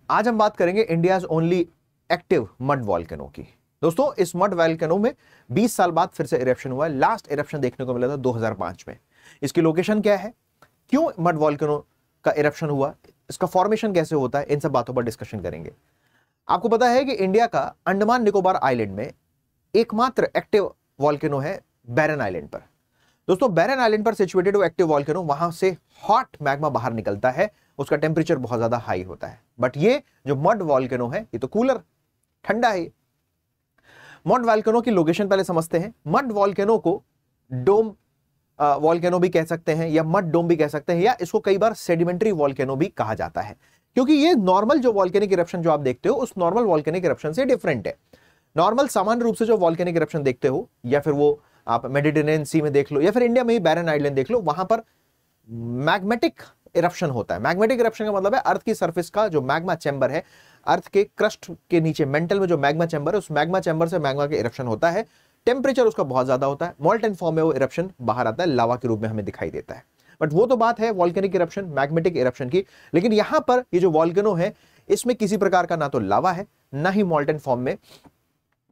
आज हम बात करेंगे India's only active mud volcano की। दोस्तों, इस मड वॉल्केनो में 20 साल बाद फिर से इरेप्शन हुआ है। लास्ट इरेप्शन देखने को मिला था 2005 में। इसकी लोकेशन क्या है, क्यों मड वॉल्केनो का इरेप्शन हुआ, इसका फॉर्मेशन कैसे होता है, इन सब बातों पर डिस्कशन करेंगे। आपको पता है कि इंडिया का अंडमान निकोबार आइलैंड में एकमात्र एक्टिव वॉल्केनो है बैरन आइलैंड पर। दोस्तों, बैरन आइलैंड पर सिचुएटेड वो एक्टिव वॉल्केनो, वहां से हॉट मैग्मा बाहर निकलता है, उसका टेम्परेचर बहुत ज्यादा हाई होता है। बट ये जो मड वॉल्केनो है ये तो कूलर, ठंडा है। मड वॉल्केनो की लोकेशन पहले समझते हैं। मड वॉल्केनो को डोम वॉल्केनो भी कह सकते हैं, या मड डोम भी कह सकते हैं, या इसको कई बार सेडिमेंट्री वॉल्केनो भी कहा जाता है, क्योंकि ये नॉर्मल जो वॉल्केनिक इरप्शन जो आप देखते हो उस नॉर्मल वॉल्केनिक इरप्शन से डिफरेंट है। नॉर्मल सामान्य रूप से जो वॉल्केनिक इरप्शन देखते हो, या फिर वो आप मेडिटेरेनियन सी में देख लो, या फिर इंडिया में ही बैरन आइलैंड देख लो, वहां पर मैग्मेटिक इरप्शन होता है। मैग्मेटिक इरप्शन का मतलब है अर्थ की सरफेस का जो मैग्मा चैम्बर है, अर्थ के क्रस्ट के नीचे मेंटल में जो मैग्मा चैम्बर है, उस मैग्मा चैम्बर से मैग्मा के इरप्शन होता है। टेम्परेचर उसका बहुत ज्यादा होता है, मॉल्टन फॉर्म में वो इरप्शन बाहर आता है, लावा के रूप में हमें दिखाई देता है। बट वो तो बात है वॉल्केनिक इरप्शन, मैग्मेटिक इरप्शन की। लेकिन यहां पर ये जो वॉल्केनो है, इसमें किसी प्रकार का ना तो लावा है, ना ही मॉल्टन फॉर्म में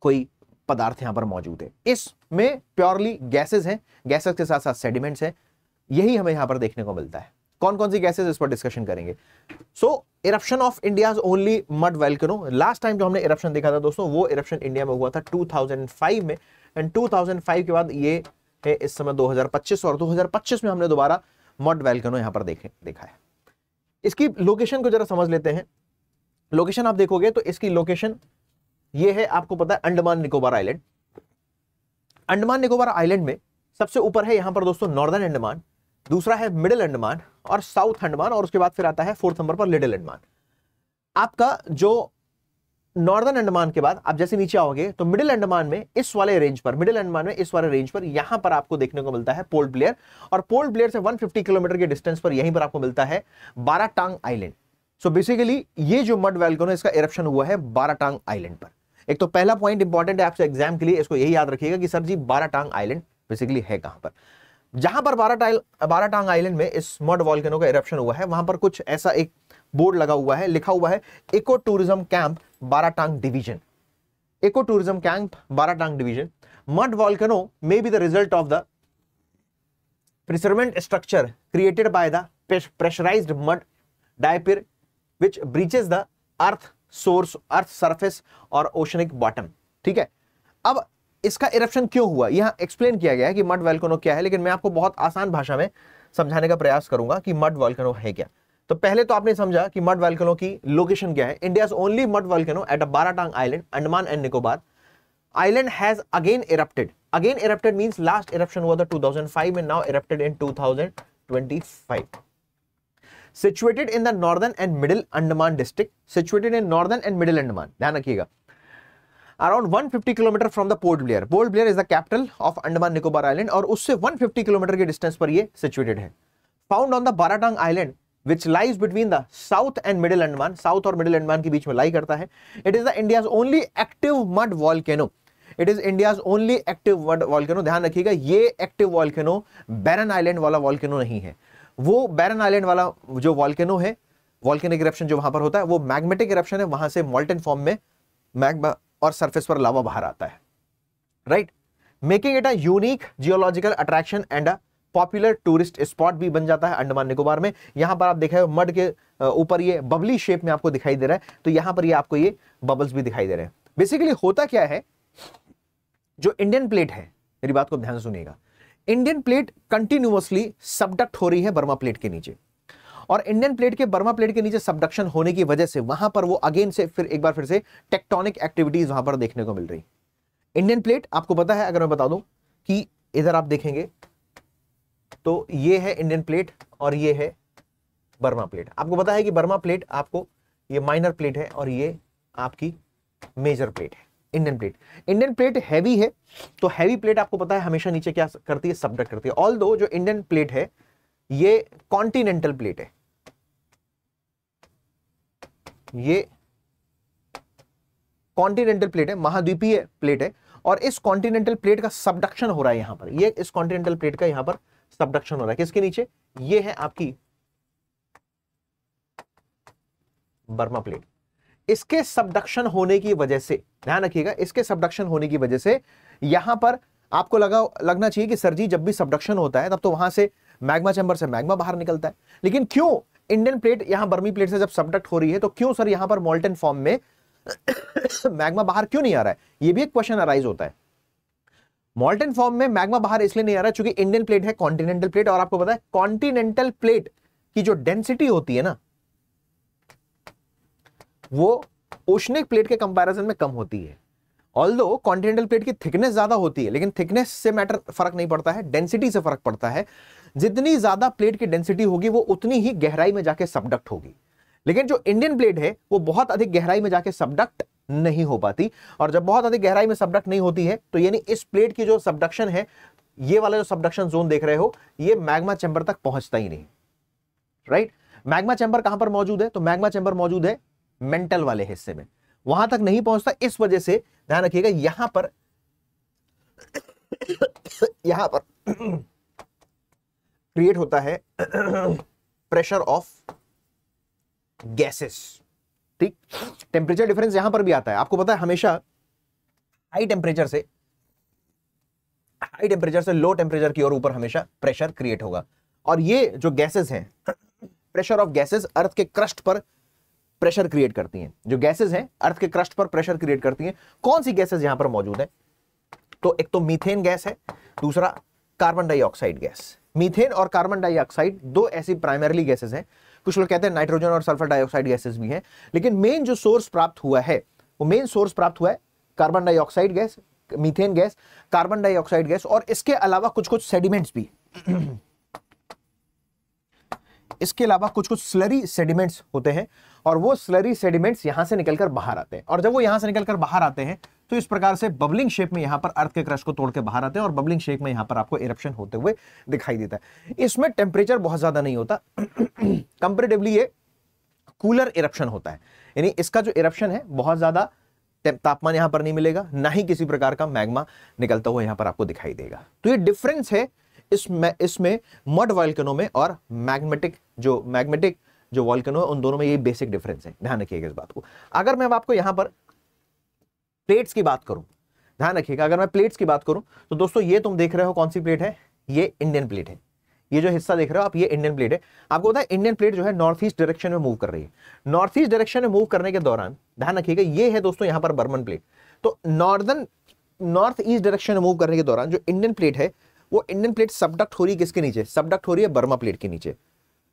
कोई पदार्थ यहां पर मौजूद है। इसमें प्योरली गैसेस हैं, गैसेस के साथ साथ सेडिमेंट्स हैं। यही हमें यहां पर देखने को मिलता है। कौन कौन सी गैसेस, इस पर डिस्कशन करेंगे। So eruption of India's only mud volcano, last time जो हमने इरप्शन देखा था दोस्तों, वो इरप्शन इंडिया में हुआ था 2005 में। एंड 2005 के बाद ये है इस समय 2025, और 2025 में हमने दोबारा मड वॉल्केनो यहां पर देखा है। इसकी लोकेशन को जरा समझ लेते हैं। लोकेशन आप देखोगे तो इसकी लोकेशन ये है, आपको पता है, अंडमान निकोबार आइलैंड। अंडमान निकोबार आइलैंड में सबसे ऊपर है यहां पर दोस्तों नॉर्दर्न अंडमान, दूसरा है मिडिल अंडमान और साउथ अंडमान, और उसके बाद फिर आता है 4th नंबर पर लिटिल अंडमान। आपका जो नॉर्दर्न अंडमान के बाद आप जैसे नीचे आओगे तो मिडिल अंडमान में इस वाले रेंज पर, मिडिल अंडमान में इस वाले रेंज पर यहां पर आपको देखने को मिलता है पोर्ट ब्लेयर, और पोर्ट ब्लेयर से 150 किलोमीटर के डिस्टेंस पर यहीं पर आपको मिलता है बाराटांग आइलैंड। सो बेसिकली ये जो मड वॉल्केनो, इसका इरप्शन हुआ है बाराटांग आइलैंड पर। एक तो पहला पॉइंट इंपॉर्टेंट है आपसे एग्जाम के लिए, इसको यही याद रखिएगा कि सर जी बाराटांग आइलैंड बेसिकली है कहां पर। जहां पर बाराटांग आइलैंड में इस मड वॉल्केनो का इरप्शन हुआ है, वहां पर कुछ ऐसा एक बोर्ड लगा हुआ है, लिखा हुआ है eco tourism camp Baratang division. Eco tourism camp Baratang division. Mud volcano may be the result of the piercement structure created by the pressurized mud diapir which breaches the earth source, earth surface और oceanic bottom. ठीक है, अब इसका eruption क्यों हुआ यहां explain किया गया है कि मड वॉल्केनो क्या है, लेकिन मैं आपको बहुत आसान भाषा में समझाने का प्रयास करूंगा कि मड वॉल्केनो है क्या। तो पहले तो आपने समझा कि मड वॉल्केनो की लोकेशन क्या है। India's only mud volcano at a Baratang island, Andaman and Nicobar island has again erupted. Again erupted means last eruption हुआ था 2005 में, now erupted in 2025। situated in the northern and middle Andaman district, situated in northern and middle Andaman, ध्यान रखिएगा, around 150 kilometre from the Port Blair. Port Blair is the capital of Andaman Nicobar Island, और उससे 150 kilometre के distance पर ये situated है। Found on the Baratang Island, which lies between the South and Middle Andaman, South और Middle Andaman के बीच में लाई करता है। It is the India's only active mud volcano. It is India's only active mud volcano. ध्यान रखिएगा, ये active volcano बैरन island वाला volcano नहीं है। वो बैरन आइलैंड वाला जो वॉल्केनो है, वॉल्केनिक इरप्शन जो वहां पर होता है, वो मैग्मेटिक इरप्शन है, वहां से मॉल्टन फॉर्म में मैग्मा और सरफेस पर लावा बाहर आता है, right, making it a unique geological attraction and a popular tourist spot भी बन जाता है अंडमान निकोबार में। यहां पर आप देखा मड के ऊपर ये बबली शेप में आपको दिखाई दे रहा है, तो यहां पर ये आपको ये बबल्स भी दिखाई दे रहे हैं। बेसिकली होता क्या है, जो इंडियन प्लेट है, मेरी बात को ध्यान से सुनिएगा, इंडियन प्लेट कंटिन्यूअसली सबडक्ट हो रही है बर्मा प्लेट के नीचे, और इंडियन प्लेट के बर्मा प्लेट के नीचे सबडक्शन होने की वजह से वहां पर वो अगेन से एक बार फिर से टेक्टोनिक एक्टिविटीज वहां पर देखने को मिल रही। इंडियन प्लेट आपको पता है, अगर मैं बता दूं कि इधर आप देखेंगे तो ये है इंडियन प्लेट और ये है बर्मा प्लेट। आपको पता है कि बर्मा प्लेट आपको ये माइनर प्लेट है और ये आपकी मेजर प्लेट है। इंडियन प्लेट हैवी है, तो हैवी प्लेट आपको पता है हमेशा नीचे क्या करती है, सबडक्ट करती है। ऑल्दो जो इंडियन प्लेट है ये कॉन्टिनेंटल प्लेट है, ये कॉन्टिनेंटल प्लेट है, महाद्वीपीय प्लेट है, और इस कॉन्टिनेंटल प्लेट का सबडक्शन हो रहा है यहां पर। ये इस कॉन्टिनेंटल प्लेट का यहां पर सबडक्शन हो रहा है किसके नीचे, ये है आपकी बर्मा प्लेट। इसके सबडक्शन होने की वजह से, ध्यान रखिएगा, इसके सबडक्शन होने की वजह से यहां पर आपको लगना चाहिए कि सर जी जब भी सबडक्शन होता है तब तो वहां से मैग्मा चैम्बर से मैग्मा बाहर निकलता है, लेकिन क्यों इंडियन प्लेट यहां बर्मी प्लेट से जब सबडक्ट हो रही है तो क्यों सर यहां पर मोल्टन फॉर्म में मैग्मा बाहर क्यों नहीं आ रहा है? ये भी एक क्वेश्चन अराइज होता है। मोल्टन फॉर्म में मैग्मा बाहर इसलिए नहीं आ रहा है क्योंकि इंडियन प्लेट है कॉन्टिनेंटल प्लेट, और आपको पता है कॉन्टिनेंटल प्लेट की जो डेंसिटी होती है ना वो ओशनिक प्लेट के कंपैरिजन में कम होती है। ऑल्दो कॉन्टिनेंटल प्लेट की थिकनेस ज्यादा होती है, लेकिन थिकनेस से मैटर फर्क नहीं पड़ता है, डेंसिटी से फर्क पड़ता है। जितनी ज्यादा प्लेट की डेंसिटी होगी वो उतनी ही गहराई में जाके सबडक्ट होगी, लेकिन जो इंडियन प्लेट है वो बहुत अधिक गहराई में जाके सबडक्ट नहीं हो पाती, और जब बहुत अधिक गहराई में सबडक्ट नहीं होती है तो यानी इस प्लेट की जो सबडक्शन है, ये वाला जो सबडक्शन जोन देख रहे हो, ये मैग्मा चैम्बर तक पहुंचता ही नहीं, राइट। मैग्मा चैम्बर कहां पर मौजूद है? तो मैग्मा चैम्बर मौजूद है मेंटल वाले हिस्से में, वहां तक नहीं पहुंचता। इस वजह से ध्यान रखिएगा यहां पर क्रिएट होता है प्रेशर ऑफ गैसेस, ठीक। टेम्परेचर डिफरेंस यहां पर भी आता है, आपको पता है हमेशा हाई टेम्परेचर से लो टेम्परेचर की ओर ऊपर हमेशा प्रेशर क्रिएट होगा, और ये जो गैसेस हैं, प्रेशर ऑफ गैसेस अर्थ के क्रस्ट पर प्रेशर क्रिएट करती हैं। जो गैसेस हैं अर्थ के क्रस्ट पर प्रेशर क्रिएट करती हैं। कौन सी गैसेस यहां पर मौजूद है? तो एक तो मीथेन गैस है, दूसरा कार्बन डाइऑक्साइड गैस। मीथेन और कार्बन डाइऑक्साइड दो ऐसी प्राइमरीली गैसेस हैं। कुछ लोग कहते हैं नाइट्रोजन और सल्फर डाइऑक्साइड गैसेस भी हैं, लेकिन मेन जो सोर्स प्राप्त हुआ है वो carbon dioxide gas, methane gas, carbon dioxide gas, और इसके अलावा कुछ कुछ सेडिमेंट्स भी इसके अलावा कुछ कुछ स्लरी सेडिमेंट्स होते हैं, और वो स्लरी सेडिमेंट्स यहां से निकलकर बाहर आते हैं, और जब वो यहां से निकलकर बाहर आते हैं तो इस प्रकार से बबलिंग शेप में यहां पर अर्थ के क्रस्ट को तोड़ के बाहर आते हैं, और बबलिंग शेप में यहां पर आपको इरप्शन होते हुए दिखाई देता है। इसमें टेम्परेचर बहुत ज्यादा नहीं होता, कंपैरेटिवली ये कूलर इरप्शन होता है, यानी इसका जो इरप्शन है बहुत ज्यादा तापमान यहां पर नहीं मिलेगा, ना ही किसी प्रकार का मैग्मा निकलता हुआ यहां पर आपको दिखाई देगा। तो ये डिफरेंस है इसमें मड वॉल्केनो में और मैग्नेटिक जो वॉल्केनो है, उन दोनों में ये बेसिक डिफरेंस है, ध्यान रखिएगा इस बात को। अगर मैं आपको यहां पर प्लेट्स की बात करूं, ध्यान रखिएगा, अगर मैं प्लेट्स की बात करूं तो दोस्तों ये तुम देख रहे हो कौन सी प्लेट है? ये इंडियन प्लेट है। ये जो हिस्सा देख रहे हो आप, ये इंडियन प्लेट है। आपको पता है इंडियन प्लेट जो है नॉर्थ ईस्ट डायरेक्शन में मूव कर रही है। नॉर्थ ईस्ट डायरेक्शन में मूव करने के दौरान ध्यान रखिएगा ये है दोस्तों यहां पर बर्मन प्लेट। तो नॉर्थ ईस्ट डायरेक्शन में मूव करने के दौरान जो इंडियन प्लेट है, वो इंडियन प्लेट सबडक्ट हो रही है किसके नीचे? सबडक्ट हो रही है बर्मा प्लेट के नीचे।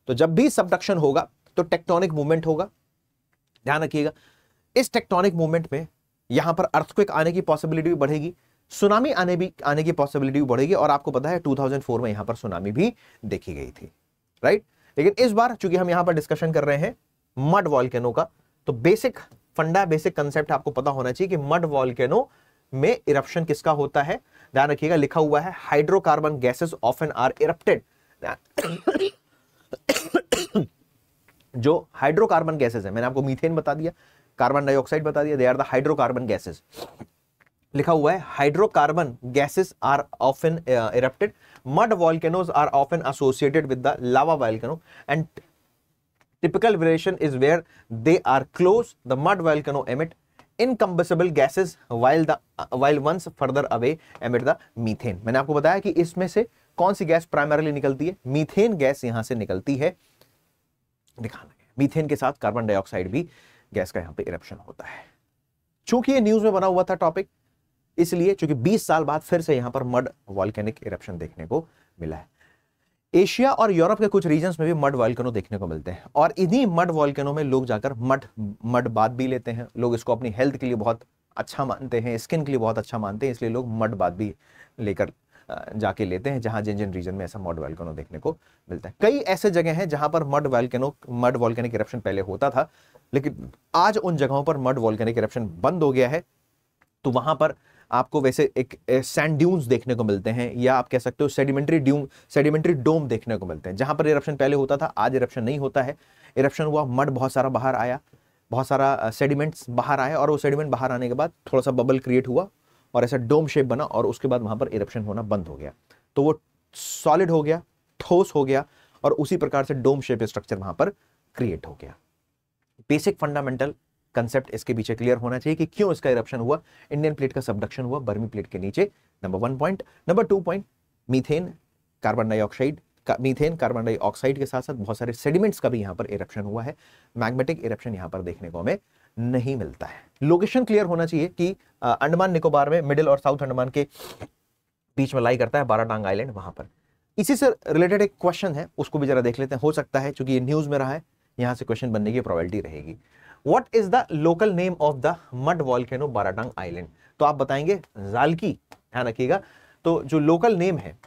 तो जब भी सबडक्शन होगा तो टेक्टोनिक मूवमेंट होगा, ध्यान रखिएगा। इस टेक्टोनिक मूवमेंट में यहां पर अर्थक्वेक आने की पॉसिबिलिटी भी बढ़ेगी, सुनामी आने की पॉसिबिलिटी भी बढ़ेगी, और आपको पता है 2004 में यहां पर सुनामी भी देखी गई थी, राइट। लेकिन इस बार चूंकि हम यहां पर डिस्कशन कर रहे हैं मड वॉल्केनो का, तो बेसिक कंसेप्ट आपको पता होना चाहिए कि मड वॉल्केनो में इरप्शन किसका होता है। ध्यान रखिएगा लिखा हुआ है hydrocarbon gases often are erupted. जो हाइड्रोकार्बन गैसेस है, मैंने आपको मीथेन बता दिया, कार्बन डाइऑक्साइड बता दिया, they are the hydrocarbon gases. लिखा हुआ है hydrocarbon gases are often erupted, mud volcanoes are often associated with the lava volcano and typical variation is where they are close. The mud volcano emit incombustible gases while once further away emit the methane. मैंने आपको बताया कि इसमें से कौन सी gas primarily निकलती है? Methane gas यहां से निकलती है, दिखाना है। मीथेन के साथ कार्बन डाइऑक्साइड भी गैस का यहां पे इरप्शन होता है। चूंकि ये न्यूज में बना हुआ था टॉपिक, इसलिए चूंकि 20 साल बाद फिर से यहां पर मड वॉल्केनिक इरप्शन देखने को मिला है। एशिया और यूरोप के कुछ रीजन्स में भी मड वॉल्केनो देखने को मिलते हैं, और इन्हीं मड वॉल्केनो में लोग जाकर मड बाथ भी लेते हैं। लोग इसको अपनी हेल्थ के लिए बहुत अच्छा मानते हैं, स्किन के लिए बहुत अच्छा मानते हैं, इसलिए लोग मड बाथ भी लेकर जाके लेते हैं, जहां जिन जिन रीजन में ऐसा मड वॉल्केनो देखने को मिलता है। कई ऐसे जगह हैं जहां पर मड वॉल्केनिक इरप्शन पहले होता था, लेकिन आज उन जगहों पर मड वॉल्केनिक इरप्शन बंद हो गया है। तो वहां पर आपको वैसे एक सैंड ड्यून्स देखने को मिलते हैं, या आप कह सकते हो सेडिमेंट्री डोम देखने को मिलते हैं। जहां पर इरप्शन पहले होता था, आज इरप्शन नहीं होता है। इरप्शन हुआ, मड बहुत सारा बाहर आया, बहुत सारा सेडिमेंट्स बाहर आया, और वो सेडिमेंट बाहर आने के बाद थोड़ा सा बबल क्रिएट हुआ और ऐसा डोम शेप बना, और उसके बाद वहां पर इरप्शन होना बंद हो गया। तो वो सॉलिड हो गया, ठोस हो गया, और उसी प्रकार से डोम शेप स्ट्रक्चर वहां पर क्रिएट हो गया। बेसिक फंडामेंटल कंसेप्ट इसके पीछे क्लियर होना चाहिए कि क्यों इसका इरप्शन हुआ, इंडियन प्लेट का सबडक्शन हुआ बर्मी प्लेट के नीचे, number 1 point. Number 2 point, methane carbon dioxide methane carbon dioxide के साथ साथ बहुत सारे सेडिमेंट्स का भी यहां पर इरप्शन हुआ है। मैग्मेटिक इरप्शन यहां पर देखने को हमें नहीं मिलता है। लोकेशन क्लियर होना चाहिए कि अंडमान निकोबार में, मिडिल और साउथ अंडमान के बीच में लाई करता है बाराटांग आइलैंड, वहां पर। इसी से रिलेटेड एक क्वेश्चन है, उसको भी जरा देख लेते हैं। हो सकता है क्योंकि ये न्यूज में रहा है, यहां से क्वेश्चन बनने की प्रोबेबिलिटी रहेगी। What is the local name of the mud volcano Baratang island? तो आप बताएंगे जालकी, ध्यान रखिएगा। तो जो लोकल नेम है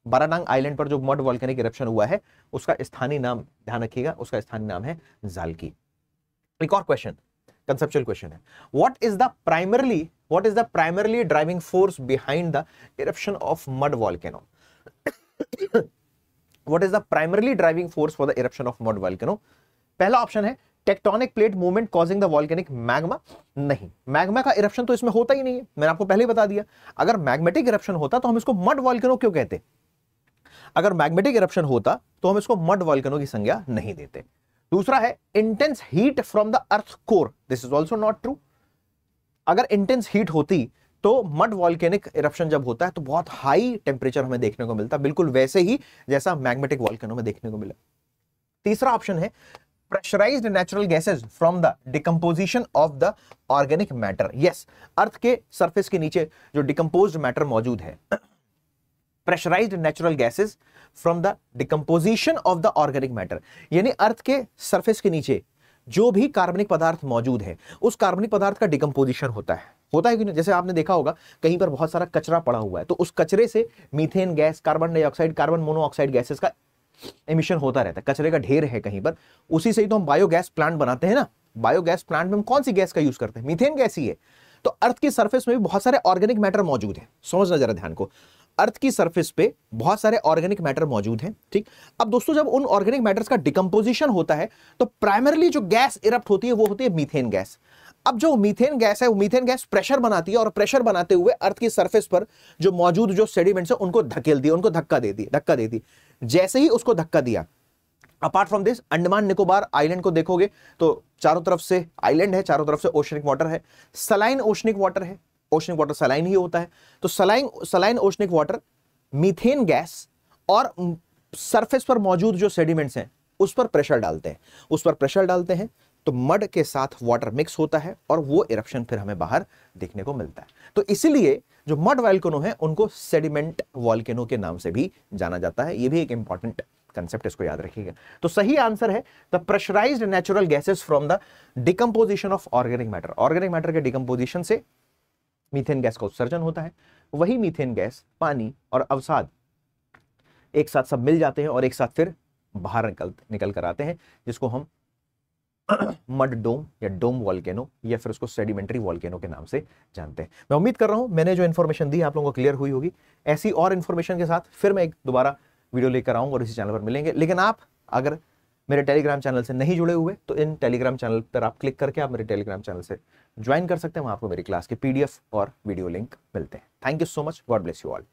बाराटांग आइलैंड पर जो मड वॉल्केनिक इरप्शन हुआ है, उसका स्थानीय नाम, ध्यान रखिएगा, उसका स्थानीय नाम है जालकी। एक और क्वेश्चन, कंसेप्चुअल क्वेश्चन है, what is the primarily driving force behind the eruption of mud volcano? What is the primarily driving force for the eruption of mud volcano? पहला ऑप्शन है tectonic plate movement causing the volcanic magma. नहीं, magma का eruption तो इसमें होता ही नहीं है, मैंने आपको पहले ही बता दिया। अगर मैग्मेटिक इरप्शन होता तो हम इसको मड वॉल्केनो क्यों कहते? अगर मैग्मेटिक इरप्शन होता तो हम इसको मड वॉल्केनो की संज्ञा नहीं देते। दूसरा है intense heat from the earth core, this is also not true. अगर इंटेंस हीट होती तो मड वॉल्केनिक इरप्शन जब होता है तो बहुत हाई टेम्परेचर हमें देखने को मिलता, बिल्कुल वैसे ही जैसा मैग्मेटिक वॉल्केनो में देखने को मिला। तीसरा ऑप्शन है pressurized natural gases from the decomposition of the organic matter. Yes, earth के सरफेस के नीचे जो डिकम्पोज्ड मैटर मौजूद है, pressurized natural gases from the decomposition of the organic matter, यानी अर्थ के सरफेस के नीचे जो भी कार्बनिक पदार्थ मौजूद है, उस कार्बनिक पदार्थ का डिकम्पोजिशन होता है कि नहीं? जैसे आपने देखा होगा कहीं पर बहुत सारा कचरा पड़ा हुआ है, तो उस कचरे से methane gas, carbon dioxide, carbon monoxide gases का एमिशन होता रहता है। कचरे का ढेर है कहीं पर, उसी से ही तो हम बायोगैस प्लांट बनाते हैं ना। बायोगैस प्लांट में हम कौन सी गैस का यूज करते हैं? मीथेन गैस ही है। तो अर्थ की सरफेस में भी बहुत सारे ऑर्गेनिक मैटर मौजूद है, समझना जरा ध्यान को। अर्थ की सरफेस पे बहुत सारे ऑर्गेनिक मैटर मौजूद हैं, ठीक। अब दोस्तों जब उन ऑर्गेनिक मैटर्स का डिकम्पोजिशन होता है तो प्राइमरली जो गैस इरप्ट होती है वो होती है मीथेन गैस। अब जो मीथेन गैस है वो मीथेन गैस प्रेशर बनाती है, और प्रेशर बनाते हुए अर्थ की सरफेस पर जो मौजूद जो सेडिमेंट्स है उनको धकेल दिया, उनको धक्का दे दी। जैसे ही उसको धक्का दिया, apart from this Andaman Nicobar island को देखोगे तो चारों तरफ से आइलैंड है, चारों तरफ से ओशनिक वाटर है, सलाइन ओशनिक वाटर है, ओशनिक वाटर सलाइन ही होता है। तो saline oceanic water methane gas और सरफेस पर मौजूद जो सेडिमेंट्स हैं उस पर प्रेशर डालते हैं, तो मड के साथ वाटर मिक्स होता है और वो इरप्शन फिर हमें बाहर देखने को मिलता है। तो इसलिए जो मड वॉल्केनो है उनको सेडिमेंट वॉल्केनो के नाम से भी जाना जाता है। ये भी एक इंपॉर्टेंट कंसेप्ट, इसको याद रखिएगा। तो सही आंसर है the pressurized natural gases from the decomposition of organic matter. Organic matter के डिकम्पोजिशन से मीथेन गैस का उत्सर्जन होता है। वही मीथेन गैस, पानी और अवसाद एक साथ सब मिल जाते हैं और एक साथ फिर बाहर निकल कर आते हैं, जिसको हम मड डोम या डोम वॉल्केनो या फिर उसको सेडिमेंट्री वॉल्केनो के नाम से जानते हैं। मैं उम्मीद कर रहा हूं मैंने जो इन्फॉर्मेशन दी आप लोगों को क्लियर हुई होगी। ऐसी और इन्फॉर्मेशन के साथ फिर मैं एक दोबारा वीडियो लेकर आऊंगा और इसी चैनल पर मिलेंगे। लेकिन आप अगर मेरे टेलीग्राम चैनल से नहीं जुड़े हुए तो इन टेलीग्राम चैनल पर आप क्लिक करके आप मेरे टेलीग्राम चैनल से ज्वाइन कर सकते हैं। वहां आपको मेरी क्लास के PDF और वीडियो लिंक मिलते हैं। Thank you so much, God bless you all.